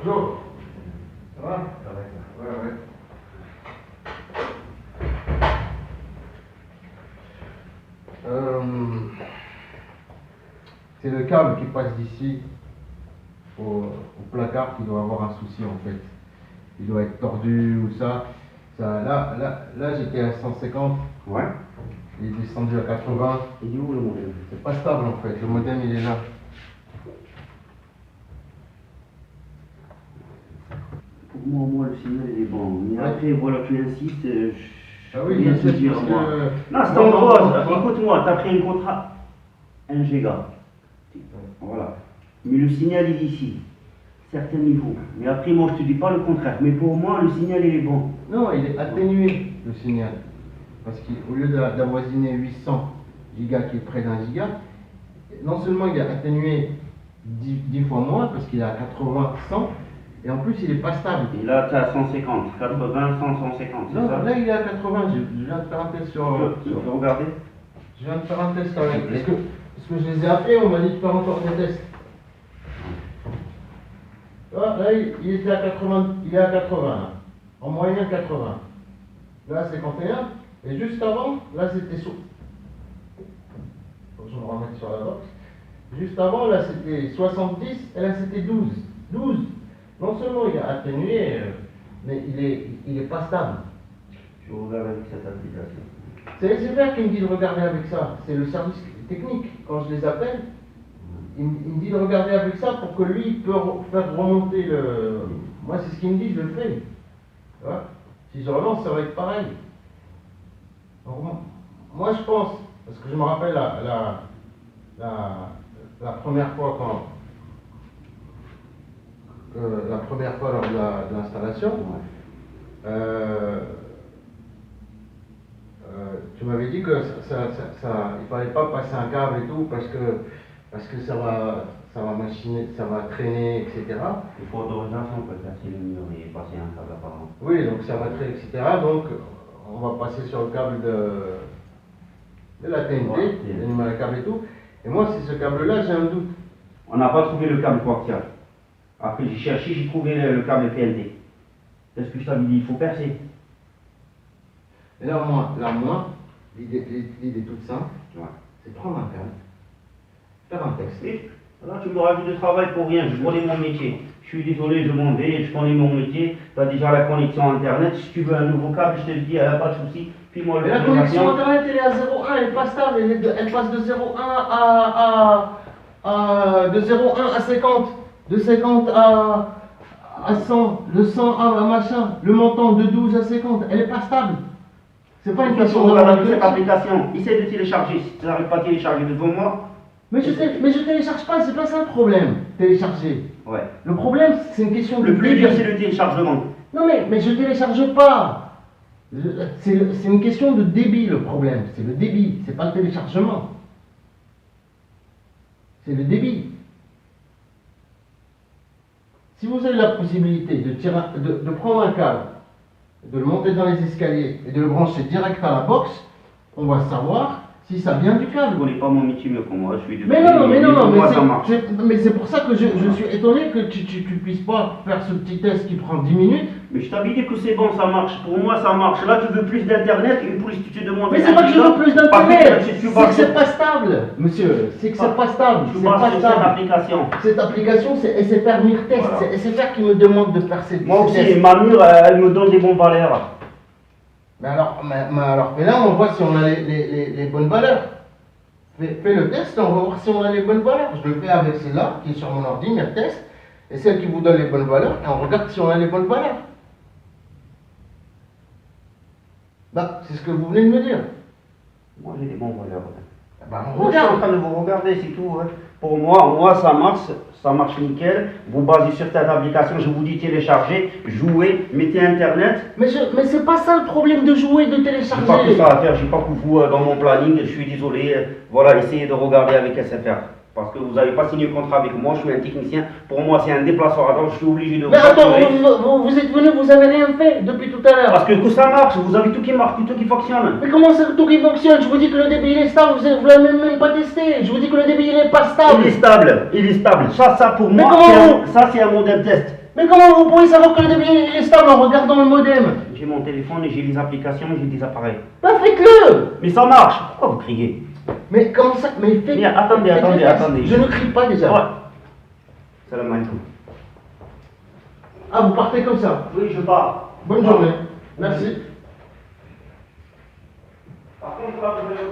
Bonjour. Ça va? Ça va, ça. Ouais, ouais. C'est le câble qui passe d'ici au placard qui doit avoir un souci en fait. Il doit être tordu ou ça. Là j'étais à 150. Ouais. Il est descendu à 80. Il est où le modem? C'est pas stable en fait. Le modem il est là. Pour moi, le signal il est bon. Mais après, voilà, tu insistes. Ah oui, je sais dire, parce moi. que... Non, c'est Non, en non, gros, non. écoute-moi, t'as pris un contrat 1 giga. Voilà. Mais le signal il est ici. Certains niveaux. Mais après, moi, je te dis pas le contraire. Mais pour moi, le signal il est bon. Non, il est atténué le signal. Parce qu'au lieu d'avoisiner 800 gigas qui est près d'un giga, non seulement il est atténué 10 fois moins parce qu'il est à 80, 100, et en plus il est pas stable. Et là, tu as 150, 80, 100, 150, c'est Non, ça? là il est à 80, je viens de faire un test Tu peux regarder? Je viens de faire un test avec. Parce que je les ai appelés, on m'a dit de faire encore des tests. Là, il était à 80, il est à 80 là. En moyenne 80. Là 51. Et juste avant, là c'était sur. Faut que je me remette sur la box. Juste avant, là c'était 70 et là c'était 12. 12. Non seulement il est atténué, mais il est pas stable. Tu regardes avec cette application. C'est SFR qui me dit de regarder avec ça. C'est le service technique. Quand je les appelle, il me dit de regarder avec ça pour que lui peut faire remonter le. Moi, c'est ce qu'il me dit, je le fais. Tu vois? Si je relance, ça va être pareil. Donc, moi, je pense, parce que je me rappelle la première fois lors de l'installation, tu m'avais dit que il fallait pas passer un câble et tout parce que ça va machiner, ça va traîner, etc. Il faut autorisation pour casser le mur et passer un câble apparemment. Oui, donc ça va traîner, etc. Donc on va passer sur le câble de la TNT, le câble et tout. Et moi, c'est ce câble-là, j'ai un doute. On n'a pas trouvé le câble coaxial. Après, j'ai cherché, j'ai trouvé le câble TNT. Qu'est-ce que je t'avais dit? Il faut percer. Et là, moi, l'idée toute simple, c'est prendre un câble, faire un test. Et là, tu me rajoutes de travail pour rien. Je connais mon métier. Je suis désolé, je m'en vais. Je connais mon métier. Tu as déjà la connexion Internet. Si tu veux un nouveau câble, je te le dis, il n'y a pas de souci. Puis moi, Mais la connexion Internet, elle est à 0,1, elle n'est pas stable. Elle passe de 0,1 de 0,1 à 50. De 50 à 100. De 100 à machin. Le montant de 12 à 50. Elle n'est pas stable. C'est pas une question de regarder cette application. Essaye de télécharger. Si tu n'arrives pas à télécharger devant moi. Mais je télécharge pas, c'est pas ça le problème. Télécharger. Ouais. Le problème, c'est une question de. Le plus dur, c'est le téléchargement. Non mais je télécharge pas. C'est une question de débit le problème. C'est le débit, c'est pas le téléchargement. C'est le débit. Si vous avez la possibilité de prendre un câble, de le monter dans les escaliers et de le brancher direct à la box, on va savoir si ça vient du câble. Je connais pas mon métier mieux que moi, je suis Mais non, moi, ça marche. mais c'est pour ça que je suis étonné que tu puisses pas faire ce petit test qui prend 10 minutes. Mais je t'avais dit que c'est bon, ça marche. Pour moi, ça marche. Là, tu veux plus d'internet et plus tu te demandes. Mais c'est pas que je veux plus d'internet, c'est que c'est pas stable, monsieur. C'est que c'est pas stable. Je passe sur cette application. Cette application, c'est SFR Mire Test. Voilà. C'est SFR qui me demande de faire ces Moi tests. aussi, ma mure, elle me donne des bons valeurs. Mais là, on voit si on a les bonnes valeurs. Fais le test, on va voir si on a les bonnes valeurs. Je le fais avec celle-là, qui est sur mon ordi, Mire Test, et celle qui vous donne les bonnes valeurs, et on regarde si on a les bonnes valeurs. Bah, c'est ce que vous venez de me dire. Moi, j'ai des bons valeurs. Bah, on Moi, je suis en regarde. train de vous regarder, c'est tout. Hein. Pour moi, ça marche nickel. Vous basez sur cette application, je vous dis télécharger, jouer, mettez Internet. Mais c'est pas ça le problème de jouer, de J'ai télécharger. pas que ça à faire, j'ai pas que vous dans mon planning, je suis désolé. Voilà, essayez de regarder avec SFR. Parce que vous n'avez pas signé le contrat avec moi, je suis un technicien. Pour moi, c'est un déplaceur, alors je suis obligé de vous Mais attends, facturer. vous êtes venu, vous avez rien fait depuis tout à l'heure. Parce que ça marche, vous avez tout qui marche, tout qui fonctionne. Mais comment c'est tout qui fonctionne? Je vous dis que le débit il est stable, vous l'avez même pas testé. Je vous dis que le débit il est pas stable. Il est stable, il est stable. Ça pour Mais moi, comment ça c'est un modèle test. Mais comment vous pouvez savoir que le débit est stable en regardant le modem? J'ai mon téléphone et j'ai les applications, j'ai des appareils. Bah faites-le! Mais ça marche. Pourquoi vous criez? Mais comment ça? Mais faites... Mais attendez, faites attendez, le test. attendez. Je ne crie pas déjà. Ouais. Salam alaikum. Ah, vous partez comme ça? Oui, je pars. Bonne journée. Merci. Par contre, là, vous allez